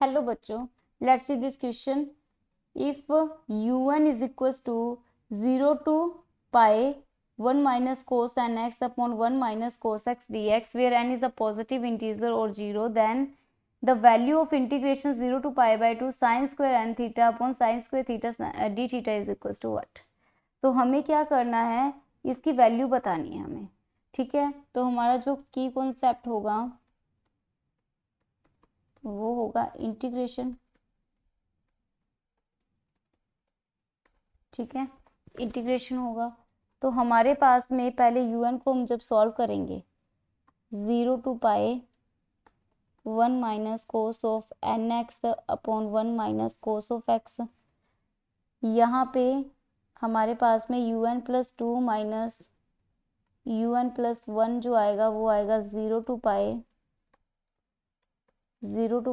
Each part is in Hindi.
हेलो बच्चों, let's see this question. If un is equals to 0 to pi 1 minus cos n x upon 1 minus cos x dx, where n is a positive integer or 0, then the value of integration 0 to pi by 2 sin square n theta upon sin square theta d theta is equals to what. तो हमें क्या करना है, इसकी वैल्यू बतानी है हमें. ठीक है, तो हमारा जो की कॉन्सेप्ट होगा वो होगा इंटीग्रेशन. ठीक है, इंटीग्रेशन होगा. तो हमारे पास में पहले un को हम जब सॉल्व करेंगे 0 to pi 1 minus cos of n x upon 1 minus cos of x. यहाँ पे हमारे पास में un plus 2 minus un plus 1 जो आएगा वो आएगा 0 to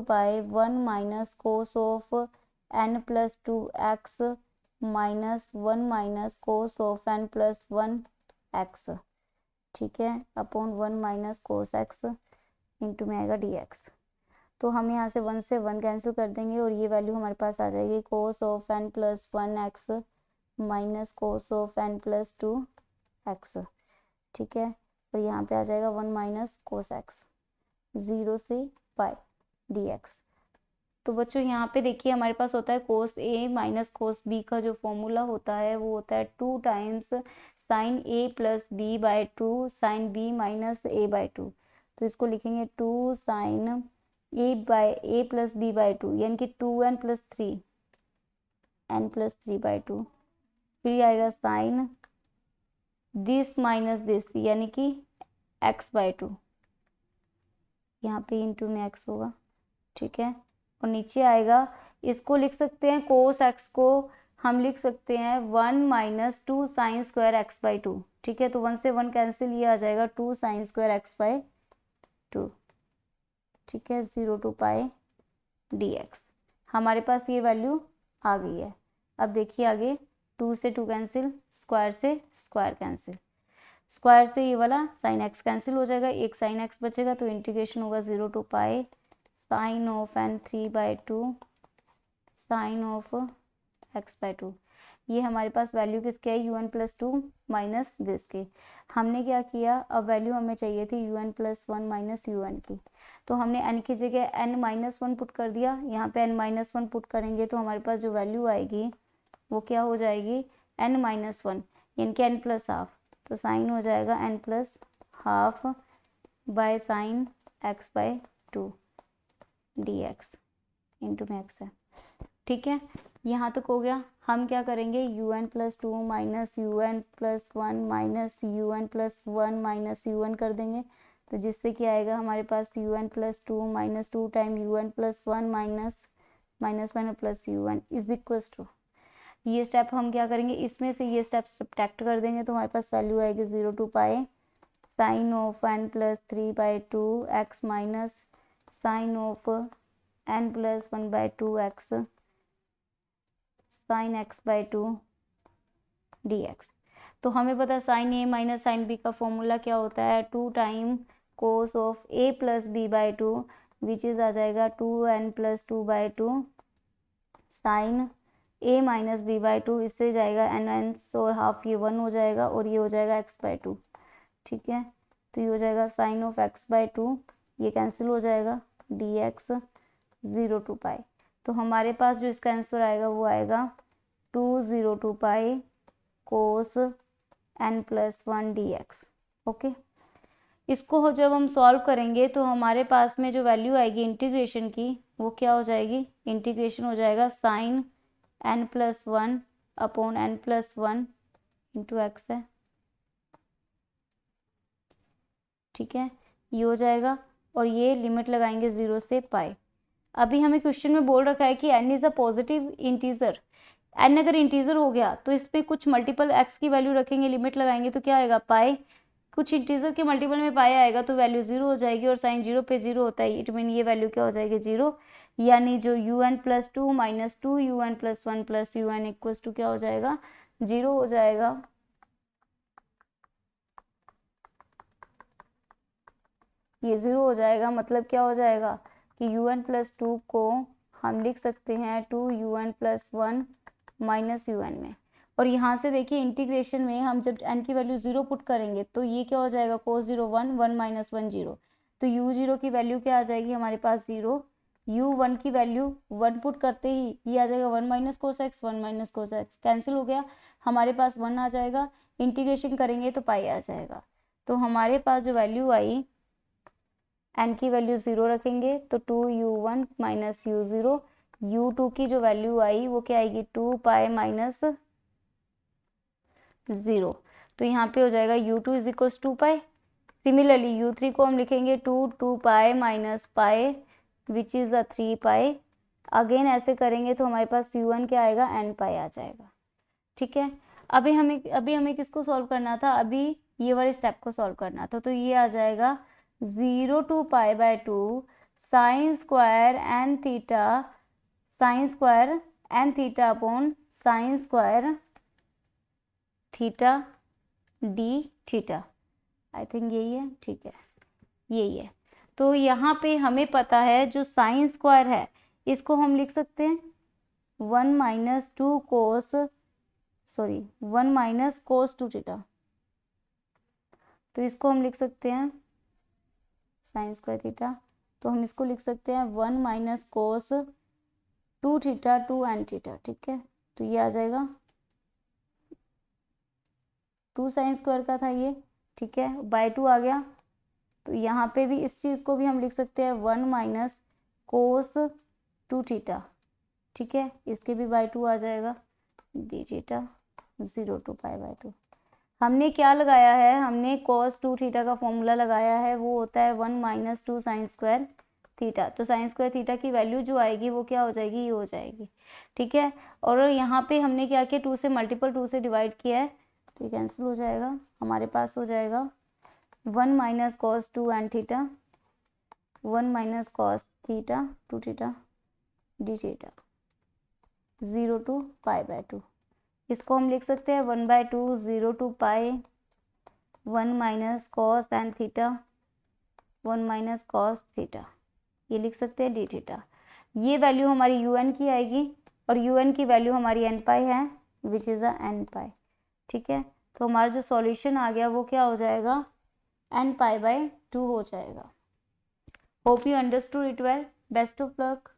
pi 1 minus cos of n plus 2 x minus 1 minus cos of n plus 1 x. ठीक है, upon 1 minus cos x into में आएगा dx. तो हम यहाँ से 1 से 1 कैंसिल कर देंगे और ये वैल्यू हमारे पास आ जाएगी कोस of n plus 1 x minus cos of n plus 2 x. ठीक है, और यहाँ पे आ जाएगा 1 माइनस कोस एक्स 0 से पाई dx. तो बच्चों यहाँ पे देखिए हमारे पास होता है कोस ए माइनस कोस बी का जो फॉर्मूला होता है वो होता है 2 times sine a plus b by 2 sine b minus a by 2. तो इसको लिखेंगे 2 sine a by a plus b by 2 यानी कि 2n प्लस 3 बाई 2. फिर आएगा साइन दिस माइनस दिस यानी कि x बाई 2. यहाँ पे इंटू में x होगा. ठीक है, और नीचे आएगा, इसको लिख सकते हैं कोस एक्स को हम लिख सकते हैं 1 minus 2 sine square x by 2. ठीक है, तो 1 से 1 कैंसिल, ये आ जाएगा 2 साइन स्क्वायर एक्स बाई 2. ठीक है, 0 टू पाई dx. हमारे पास ये वैल्यू आ गई है. अब देखिए आगे 2 से 2 कैंसिल, स्क्वायर से स्क्वायर कैंसिल, स्क्वायर से ये वाला साइन एक्स कैंसिल हो जाएगा, एक साइन एक्स बचेगा. तो इंटीग्रेशन होगा 0 to pi sine of n 3 by 2 sine of x by 2. ये हमारे पास वैल्यू किसके है, un प्लस 2 माइनस दिस की. हमने क्या किया, अब वैल्यू हमें चाहिए थी un प्लस 1 माइनस un की. तो हमने n की जगह n माइनस 1 पुट कर दिया. यहाँ पे n माइनस 1 पुट करेंगे तो हमारे पास जो वैल्यू आएगी वो क्या हो जाएगी, n माइनस 1 यानी कि n प्लस हाफ. तो साइन हो जाएगा n plus half by sine x by 2 dx into में x है. ठीक है, यहाँ तक हो गया. हम क्या करेंगे, un plus 2 minus un plus 1 minus un plus 1 minus un कर देंगे. तो जिससे क्या आएगा हमारे पास un plus 2 minus 2 time un plus 1 minus minus 1 plus un is equals to. ये स्टेप हम क्या करेंगे, इसमें से ये स्टेप सब्ट्रैक्ट कर देंगे तो हमारे पास वैल्यू आएगी 0 to pi sine of n plus 3 by 2 x minus sine of n plus 1 by 2 x sine x by 2 dx. तो हमें पता है sine a minus sine b का फॉर्मूला क्या होता है, 2 time cos of a plus b by 2 which is आ जाएगा 2n plus 2 by 2 sine a minus b by 2. इससे जाएगा n और हाफ, ये 1 हो जाएगा और ये हो जाएगा x बाई 2. ठीक है, तो ये हो जाएगा साइन ऑफ x बाई 2, ये कैंसिल हो जाएगा dx 0 टू पाई. तो हमारे पास जो इसका आंसर आएगा वो आएगा 2 0 to pi cos n plus 1 dx. Okay, इसको जब हम सॉल्व करेंगे तो हमारे पास में जो वैल्यू आएगी इंटीग्रेशन की वो क्या हो जाएगी, इंटीग्रेशन हो जाएगा sine n plus 1 upon n plus 1 into x है. ठीक है, ये हो जाएगा और ये लिमिट लगाएंगे 0 से पाई. अभी हमें क्वेश्चन में बोल रखा है कि n is a positive integer. n अगर इंटीजर हो गया तो इस पे कुछ मल्टीपल x की वैल्यू रखेंगे, लिमिट लगाएंगे तो क्या आएगा पाई. कुछ इंटीजर के मल्टीपल में पाई आएगा तो वैल्यू 0 हो जाएगी और साइन 0 पे 0 होता है. इट मीन ये वैल्यू क्या हो जाएगी 0, यानी जो un plus 2 minus 2 un plus 1 plus un equal to क्या हो जाएगा 0 हो जाएगा. ये 0 हो जाएगा, मतलब क्या हो जाएगा कि un प्लस 2 को हम लिख सकते हैं 2un प्लस 1 माइनस un में। और यहाँ से देखिए इंटीग्रेशन में हम जब n की वैल्यू 0 पुट करेंगे तो ये क्या हो जाएगा, cos 0 1 1 माइनस 1 0, तो u0 की वैल्यू क्या आ जाएगी हमारे पास 0, u1 की वैल्यू 1 पुट करते ही ये आ जाएगा 1 minus cos x 1 minus cos x, cancel हो गया, हमारे पास 1 आ जाएगा, इंटीग्रेशन करेंगे तो पाई आ जाएगा। तो हमारे पास जो वैल्यू आई, n की वैल्यू 0 रखेंगे तो 2u1 माइनस u0, u2 की जो वैल्यू आई वो क्या आएगी 2 पाई माइनस 0, तो यहाँ पे हो जाएगा u2 is equal to pi. Similarly u3 को हम लिखेंगे 2 pi minus pi which is the 3 pi. Again ऐसे करेंगे तो हमारे पास u1 क्या आएगा n पाई आ जाएगा। ठीक है, अभी हमें किसको सॉल्व करना था, अभी ये वाले स्टेप को सॉल्व करना था, तो ये आ जाएगा 0 to pi by 2 sine square n theta, sine square n theta upon sine square theta d theta. I think यही है, ठीक है यही है। तो यहाँ पे हमें पता है जो साइन स्क्वायर है इसको हम लिख सकते हैं 1 माइनस 2 कोस 1 माइनस कोस 2 थीटा, तो इसको हम लिख सकते हैं साइन स्क्वायर थीटा, तो हम इसको लिख सकते हैं 1 minus cos 2 theta 2 n theta. ठीक है, तो ये आ जाएगा 2 साइन स्क्वायर का था ये, ठीक है, बाय 2 आ गया, तो यहाँ पे भी इस चीज़ को भी हम लिख सकते हैं 1 माइनस कोस 2 थीटा। ठीक है, इसके भी बाय 2 आ जाएगा, d theta 0 to pi by 2। हमने क्या लगाया है, हमने cos 2 थीटा का फॉर्मूला लगाया है, वो होता है 1 माइनस 2 साइन स्क्वायर थीटा। तो साइन स्क्वायर थीटा की वैल्यू जो आएगी वो क्या हो जाएगी, ये हो जाएगी। ठीक है, और यहाँ पे हमने क्या किया, 2 से मल्टीपल 2 से डिवाइड किया है, तो ये कैंसिल हो जाएगा, हमारे पास हो जाएगा 1 minus cos 2 n theta 1 minus cos theta 2 theta d theta 0 to pi by 2। इसको हम लिख सकते हैं 1 by 2 0 to pi 1 minus cos n theta 1 minus cos theta, ये लिख सकते हैं डी थीटा। ये वैल्यू हमारी un की आएगी और un की वैल्यू हमारी n पाई है विच इज़ अ n पाई। ठीक है, तो हमारा जो सॉल्यूशन आ गया वो क्या हो जाएगा, n पाई बाय 2 हो जाएगा। Hope you understood it well, best of luck.